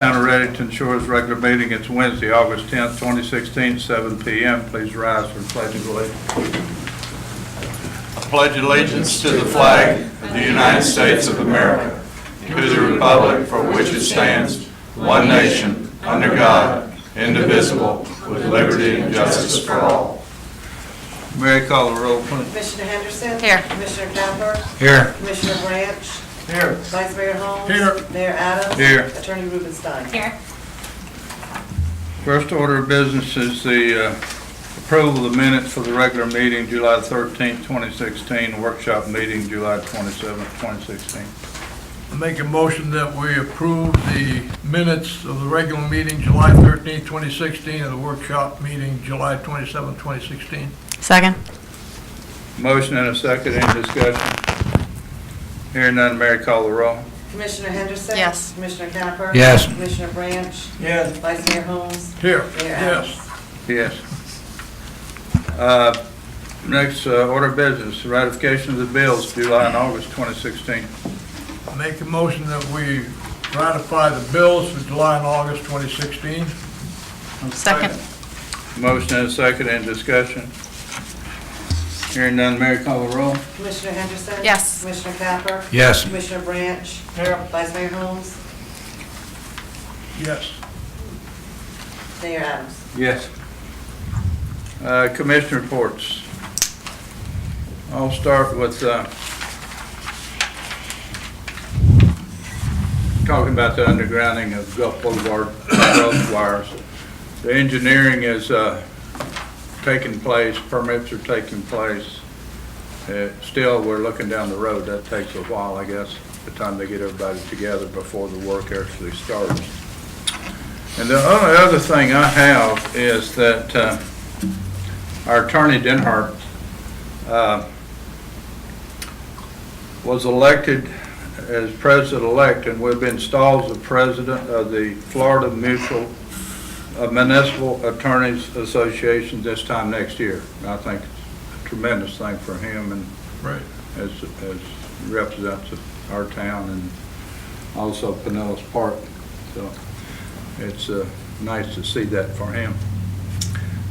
Town of Redington Shores regular meeting. It's Wednesday, August 10th, 2016, 7 p.m. Please rise for the Pledge of Allegiance. I pledge allegiance to the flag of the United States of America, to the republic for which it stands, one nation, under God, indivisible, with liberty and justice for all. Mary, call the roll, please. Commissioner Henderson? Here. Commissioner Capper? Here. Commissioner Branch? Here. Vice Mayor Holmes? Here. Mayor Adams? Here. Attorney Rubenstein? Here. First order of business is the approval of the minutes for the regular meeting, July 13th, 2016, workshop meeting, July 27th, 2016. I make a motion that we approve the minutes of the regular meeting, July 13th, 2016, and the workshop meeting, July 27th, 2016. Second. Motion and a second, any discussion? Hearing none, Mary, call the roll. Commissioner Henderson? Yes. Commissioner Capper? Yes. Commissioner Branch? Yes. Vice Mayor Holmes? Here. Mayor Yes. Adams? Yes. Next order of business, ratification of the bills, July and August 2016. I make a motion that we ratify the bills for July and August 2016. Second. Motion and a second, any discussion? Hearing none, Mary, call the roll. Commissioner Henderson? Yes. Commissioner Capper? Yes. Commissioner Branch? Here. Vice Mayor Holmes? Yes. Mayor Adams? Yes. Commission reports. I'll start with talking about the undergrounding of Gulf Boulevard growth wires. The engineering is taking place, permits are taking place. Still, we're looking down the road. That takes a while, I guess, the time they get everybody together before the work actually starts. And the only other thing I have is that our attorney, Denhart, was elected as president-elect, and we've been installed as the president of the Florida Municipal Attorneys Association this time next year. I think it's a tremendous thing for him, and Right. as represents our town and also Pinellas Park. So it's nice to see that for him.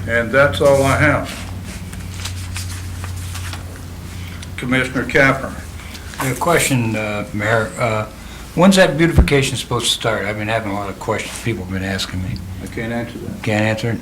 And that's all I have. Commissioner Capper. I have a question, Mayor. When's that beautification supposed to start? I've been having a lot of questions. People have been asking me. I can't answer that. Can't answer it?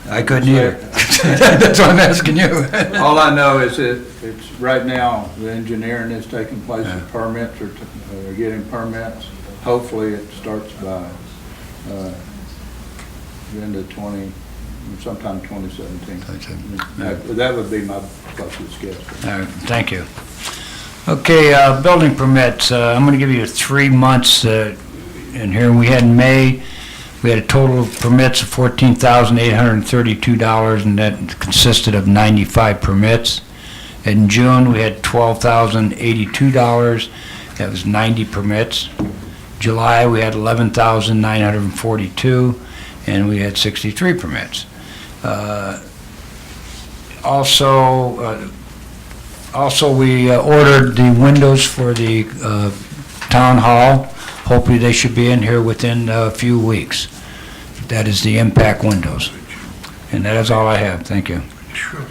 I couldn't either. That's why I'm asking you. All I know is that it's right now, the engineering is taking place, the permits are getting permits. Hopefully it starts by the end of sometime 2017. That would be my closest guess. All right, thank you. Okay, building permits. I'm going to give you 3 months in here. We had in May, we had a total of permits of $14,832, and that consisted of 95 permits. In June, we had $12,082. That was 90 permits. July, we had 11,942, and we had 63 permits. Also, we ordered the windows for the town hall. Hopefully, they should be in here within a few weeks. That is the impact windows. And that is all I have. Thank you. Sure.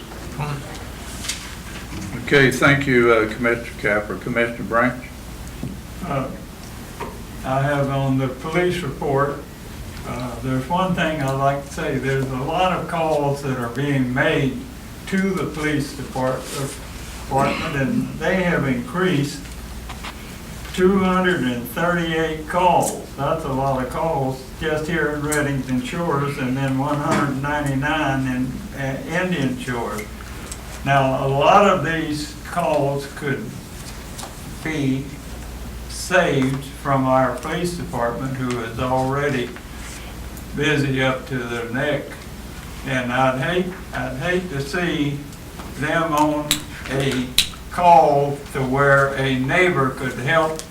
Okay, thank you, Commissioner Capper. Commissioner Branch? I have on the police report, there's one thing I'd like to say. There's a lot of calls that are being made to the police department, and they have increased 238 calls. That's a lot of calls just here in Redington Shores, and then 199 in Indian Shores. Now, a lot of these calls could be saved from our police department, who is already busy up to their neck. And I'd hate to see them on a call to where a neighbor could help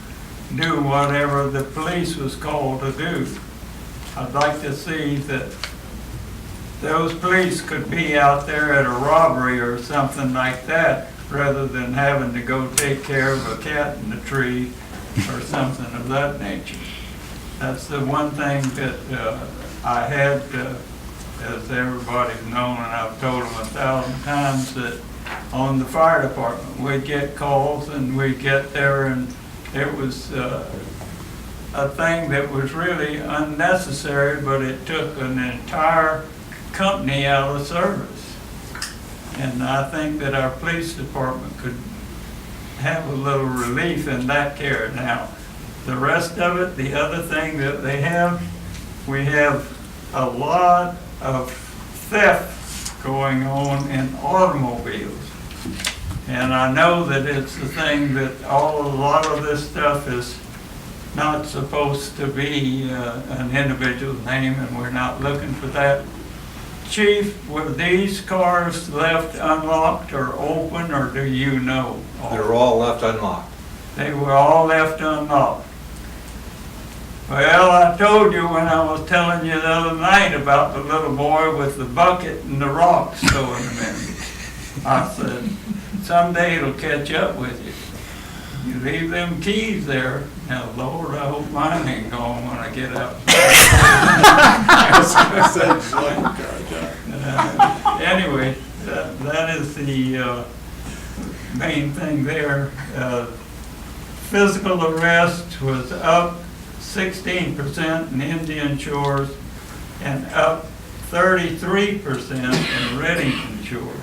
do whatever the police was called to do. I'd like to see that those police could be out there at a robbery or something like that, rather than having to go take care of a cat in the tree or something of that nature. That's the one thing that I had, as everybody's known, and I've told them 1,000 times, that on the fire department, we'd get calls and we'd get there, and it was a thing that was really unnecessary, but it took an entire company out of service. And I think that our police department could have a little relief in that care. Now, the rest of it, the other thing that they have, we have a lot of theft going on in automobiles. And I know that it's the thing that a lot of this stuff is not supposed to be an individual's name, and we're not looking for that. Chief, were these cars left unlocked or open, or do you know? They're all left unlocked. They were all left unlocked. Well, I told you when I was telling you the other night about the little boy with the bucket and the rocks throwing them in. I said, someday it'll catch up with you. You leave them keys there. Now, Lord, I hope mine ain't gone when I get out. Anyway, that is the main thing there. Physical arrest was up 16% in Indian Shores and up 33% in Reddington Shores.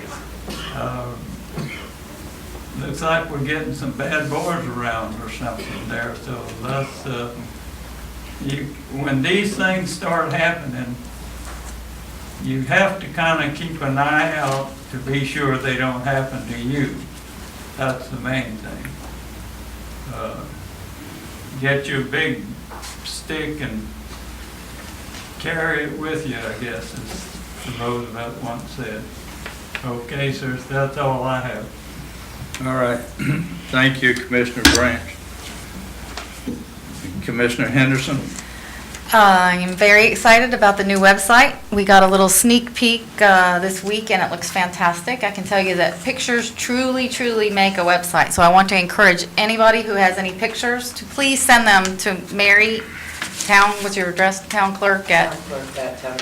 Looks like we're getting some bad boys around or something there, so that's, when these things start happening, you have to kind of keep an eye out to be sure they don't happen to you. That's the main thing. Get your big stick and carry it with you, I guess, as Roosevelt once said. Okay, sirs, that's all I have. All right. Thank you, Commissioner Branch. Commissioner Henderson? I am very excited about the new website. We got a little sneak peek this week, and it looks fantastic. I can tell you that pictures truly, truly make a website. So I want to encourage anybody who has any pictures to please send them to Mary Town, what's your address? Town Clerk at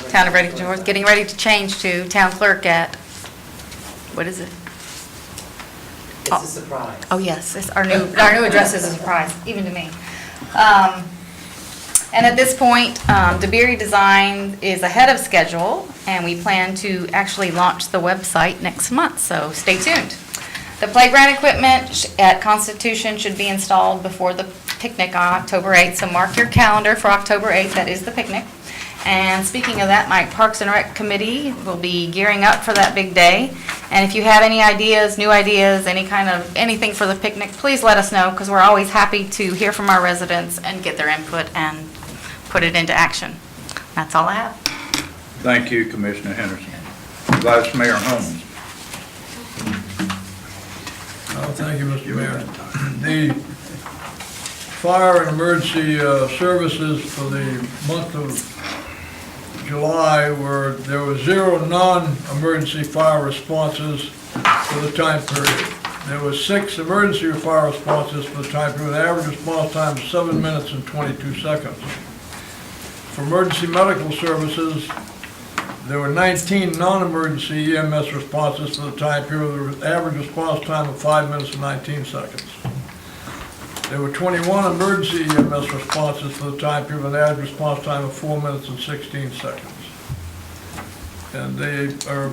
Town of Reddington Shores. Getting ready to change to Town Clerk at, what is it? It's a surprise. Oh, yes, it's our new address is a surprise, even to me. And at this point, DeBerry Design is ahead of schedule, and we plan to actually launch the website next month, so stay tuned. The playground equipment at Constitution should be installed before the picnic on October 8th, so mark your calendar for October 8th, that is the picnic. And speaking of that, my Parks and Rec Committee will be gearing up for that big day. And if you have any ideas, new ideas, anything for the picnic, please let us know, because we're always happy to hear from our residents and get their input and put it into action. That's all I have. Thank you, Commissioner Henderson. Vice Mayor Holmes? Thank you, Mr. Mayor. The fire and emergency services for the month of July there were 0 non-emergency fire responses for the time period. There were 6 emergency fire responses for the time period, with an average response time of 7 minutes and 22 seconds. For emergency medical services, there were 19 non-emergency EMS responses for the time period, with an average response time of 5 minutes and 19 seconds. There were 21 emergency EMS responses for the time period, with an average response time of 4 minutes and 16 seconds. And they are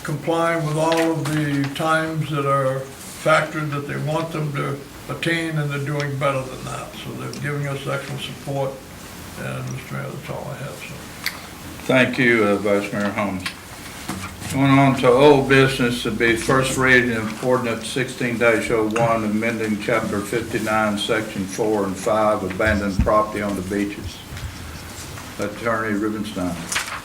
complying with all of the times that are factored that they want them to attain, and they're doing better than that. So they're giving us excellent support, and Mr. Mayor, that's all I have, sir. Thank you, Vice Mayor Holmes. Going on to old business, to be first reading of ordinance 16-01, amending chapter 59, section 4 and 5, abandoned property on the beaches. Attorney Rubenstein.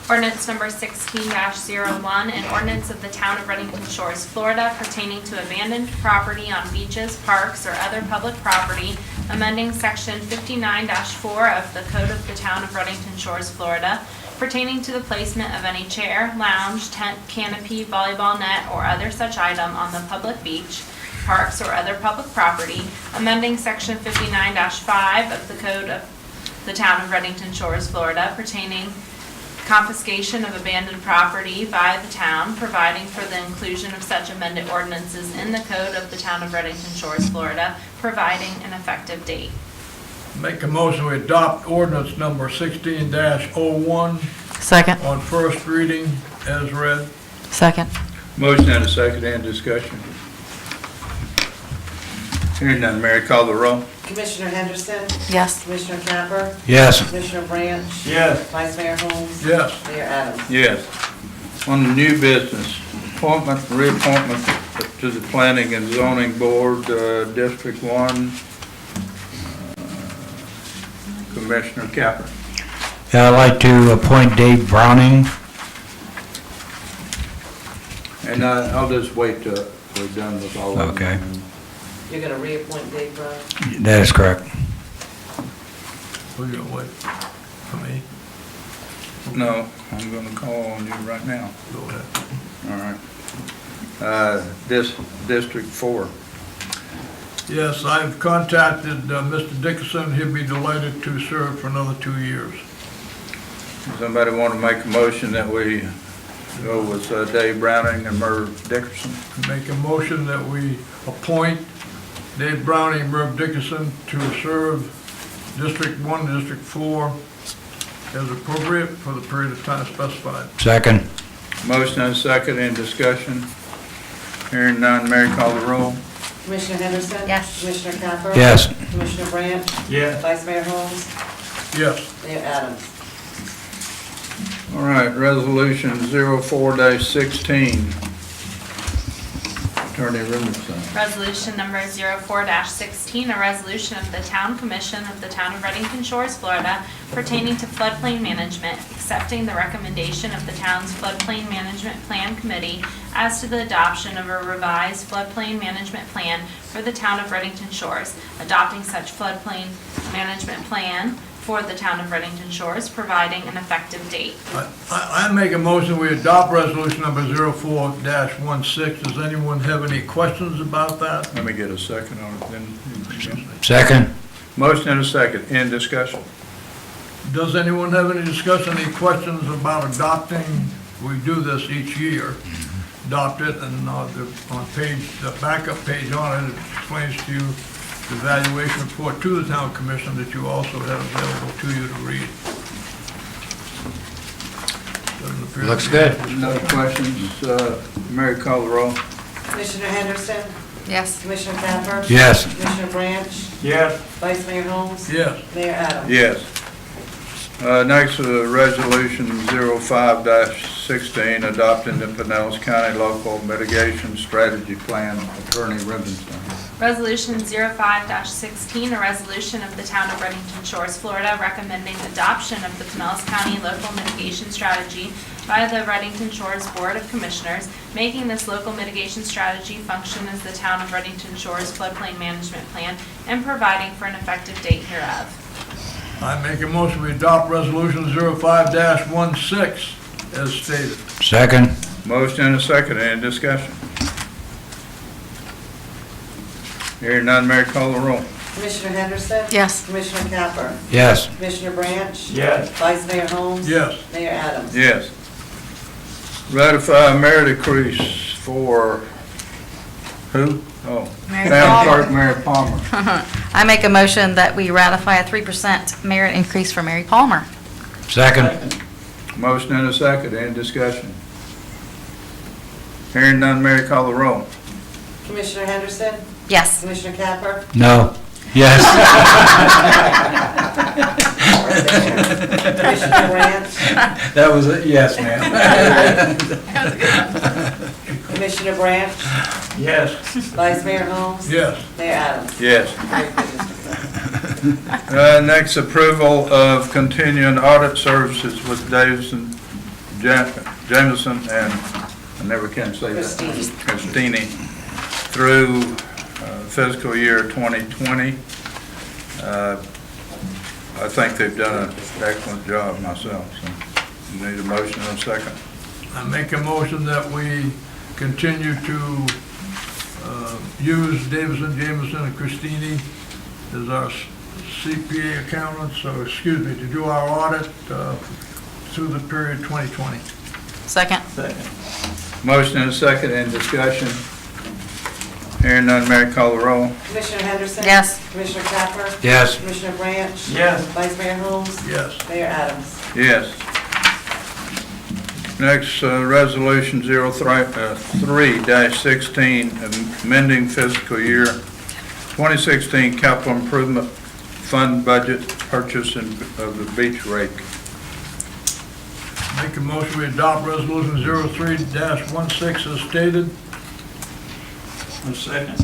Ordinance number 16-01, an ordinance of the Town of Reddington Shores, Florida pertaining to abandoned property on beaches, parks, or other public property, amending section 59-4 of the Code of the Town of Reddington Shores, Florida, pertaining to the placement of any chair, lounge, tent, canopy, volleyball net, or other such item on the public beach, parks, or other public property, amending section 59-5 of the Code of the town of Reddington Shores, Florida, pertaining confiscation of abandoned property by the town, providing for the inclusion of such amended ordinances in the code of the town of Reddington Shores, Florida, providing an effective date. Make a motion we adopt ordinance number 16-01 Second. on first reading as read. Second. Motion and a second, and discussion. Hearing none, Mary, call the roll. Commissioner Henderson, Yes. Commissioner Capper, Yes. Commissioner Branch, Yes. Vice Mayor Holmes, Yes. Mayor Adams. Yes. On the new business, appointment, reappointment to the Planning and Zoning Board, District 1, Commissioner Capper. Yeah, I'd like to appoint Dave Browning. And I'll just wait till we're done with all of them. Okay. You're gonna reappoint Dave Brown? That is correct. We're gonna wait for me. No, I'm gonna call on you right now. Go ahead. All right. This, District 4. Yes, I've contacted Mr. Dickinson. He'll be delighted to serve for another 2 years. Somebody want to make a motion that we go with Dave Browning and Merv Dickerson? Make a motion that we appoint Dave Browning and Merv Dickinson to serve District 1, District 4 as appropriate for the period of time specified. Second. Motion and a second, in discussion. Hearing none, Mary, call the roll. Commissioner Henderson? Yes. Commissioner Capper? Yes. Commissioner Branch, Yes. Vice Mayor Holmes, Yes. Mayor Adams. All right, Resolution 04-16. Attorney Richardson. Resolution number 04-16, a resolution of the Town Commission of the Town of Reddington Shores, Florida, pertaining to floodplain management, accepting the recommendation of the town's floodplain management plan committee as to the adoption of a revised floodplain management plan for the Town of Reddington Shores, adopting such floodplain management plan for the Town of Reddington Shores, providing an effective date. I make a motion we adopt resolution number 04-16. Does anyone have any questions about that? Let me get a second on it, then. Second. Motion and a second, in discussion. Does anyone have any discussion, any questions about adopting? We do this each year. Adopt it, and on page, the backup page on it, it explains to you the evaluation report to the town commission that you also have available to you to read. Doesn't appear to Looks be- good. No questions, Mary, call the roll. Commissioner Henderson, Yes. Commissioner Capper? Yes. Commissioner Branch, Yes. Vice Mayor Holmes, Yes. Mayor Adams. Yes. Next, Resolution 05-16, adopting the Pinellas County Local Mitigation Strategy Plan, Attorney Ribbenston. Resolution 05-16, a resolution of the Town of Reddington Shores, Florida, recommending adoption of the Pinellas County Local Mitigation Strategy by the Reddington Shores Board of Commissioners, making this local mitigation strategy function as the Town of Reddington Shores floodplain management plan, and providing for an effective date hereof. I make a motion we adopt resolution 05-16 as stated. Second. Motion and a second, any discussion? Hearing none, Mary, call the roll. Commissioner Henderson? Yes. Commissioner Capper? Yes. Commissioner Branch? Yes. Vice Mayor Holmes? Yes. Mayor Adams. Yes. Ratify merit increase for who? Oh, Mary Town Palmer. Clerk Mary Palmer. I make a motion that we ratify a 3% merit increase for Mary Palmer. Second. Motion and a second, any discussion? Hearing none, Mary, call the roll. Commissioner Henderson? Yes. Commissioner Capper? No. Yes. Commissioner Branch? That was it, yes, ma'am. Commissioner Branch? Yes. Vice Mayor Holmes? Yes. Mayor Adams. Yes. Very good, Mr. President. Next, approval of continuing audit services with Davison, Jameson, and I never can say that. Christine, through fiscal year 2020. I think they've done an excellent job myself, so need a motion and a second. I make a motion that we continue to use Davison, Jameson, and Christini as our CPA accountants, so, excuse me, to do our audit through the period 2020. Second. Motion and a second, in discussion. Hearing none, Mary, call the roll. Commissioner Henderson? Yes. Commissioner Capper? Yes. Commissioner Branch? Yes. Vice Mayor Holmes? Yes. Mayor Adams? Yes. Next, Resolution 03-16, amending fiscal year 2016 capital improvement fund budget purchase of the beach rake. Make a motion, we adopt resolution 03-16 as stated. A second.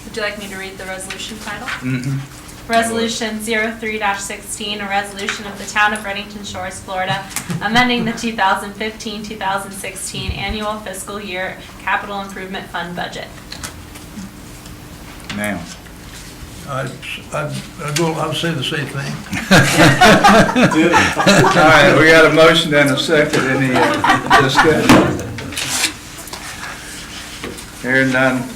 Would you like me to read the resolution title? Mhm. Resolution 03-16, a resolution of the Town of Reddington Shores, Florida, amending the 2015-2016 annual fiscal year capital improvement fund budget. Now. I'd say the same thing. All right, we got a motion and a second. Any discussion? Hearing none.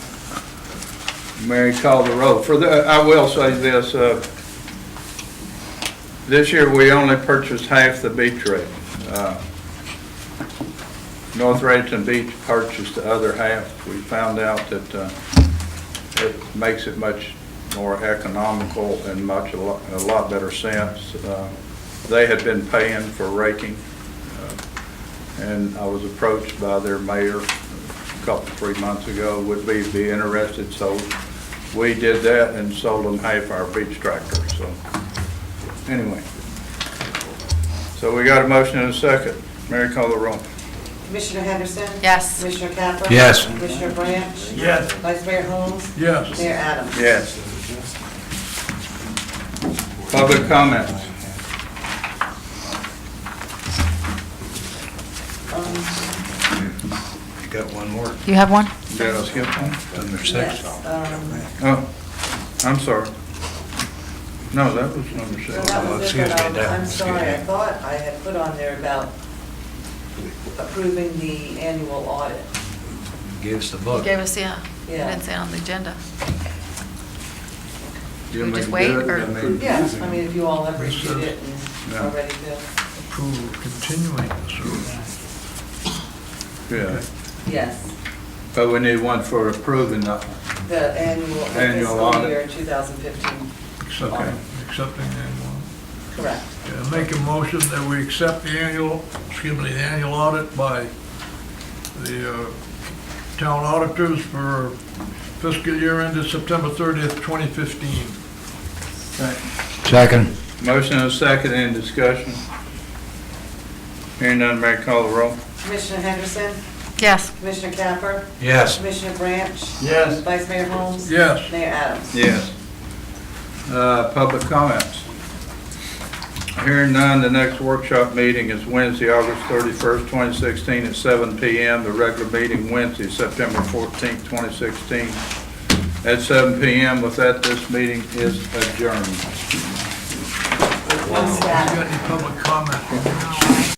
Mary, call the roll. I will say this, this year we only purchased half the beach rate. North Reddington Beach purchased the other half. We found out that it makes it much more economical and a lot better sense. They had been paying for raking, and I was approached by their mayor a couple, 3 months ago, would be interested, so we did that and sold them half our beach tractor, so, anyway. So we got a motion and a second. Mary, call the roll. Commissioner Henderson? Yes. Commissioner Capper? Yes. Commissioner Branch? Yes. Vice Mayor Holmes? Yes. Mayor Adams? Yes. Public comments. You got one more. You have one? Did I skip one? Number Yes, Oh, I'm sorry. No, that was number so six. that was excuse different. me, that- I'm sorry, I thought I had put on there about approving the annual audit. Give us the You book. gave us, yeah. You Yeah. didn't say it on the agenda. You we may just do wait, it, or- I mean, Yes, I mean, if you all have reviewed it Yeah. and are ready to, Approve continuing the service. Yeah, yes, but we need one for approving the, the annual Annual fiscal audit. year 2015, Accepting the annual. correct. Yeah, make a motion that we accept the annual audit by the town auditors for fiscal year ended September 30th, 2015. Second. motion and a second, any discussion? Hearing none, Mary, call the roll. Commissioner Henderson? Yes. Commissioner Capper? Yes. Commissioner Branch? Yes. Vice Mayor Holmes? Yes. Mayor Adams? Yes. Public comments. Hearing none, the next workshop meeting is Wednesday, August 31st, 2016 at 7 p.m. The regular meeting Wednesday, September 14th, 2016 at 7 p.m. With that, this meeting is adjourned. One You staff. got any public comment?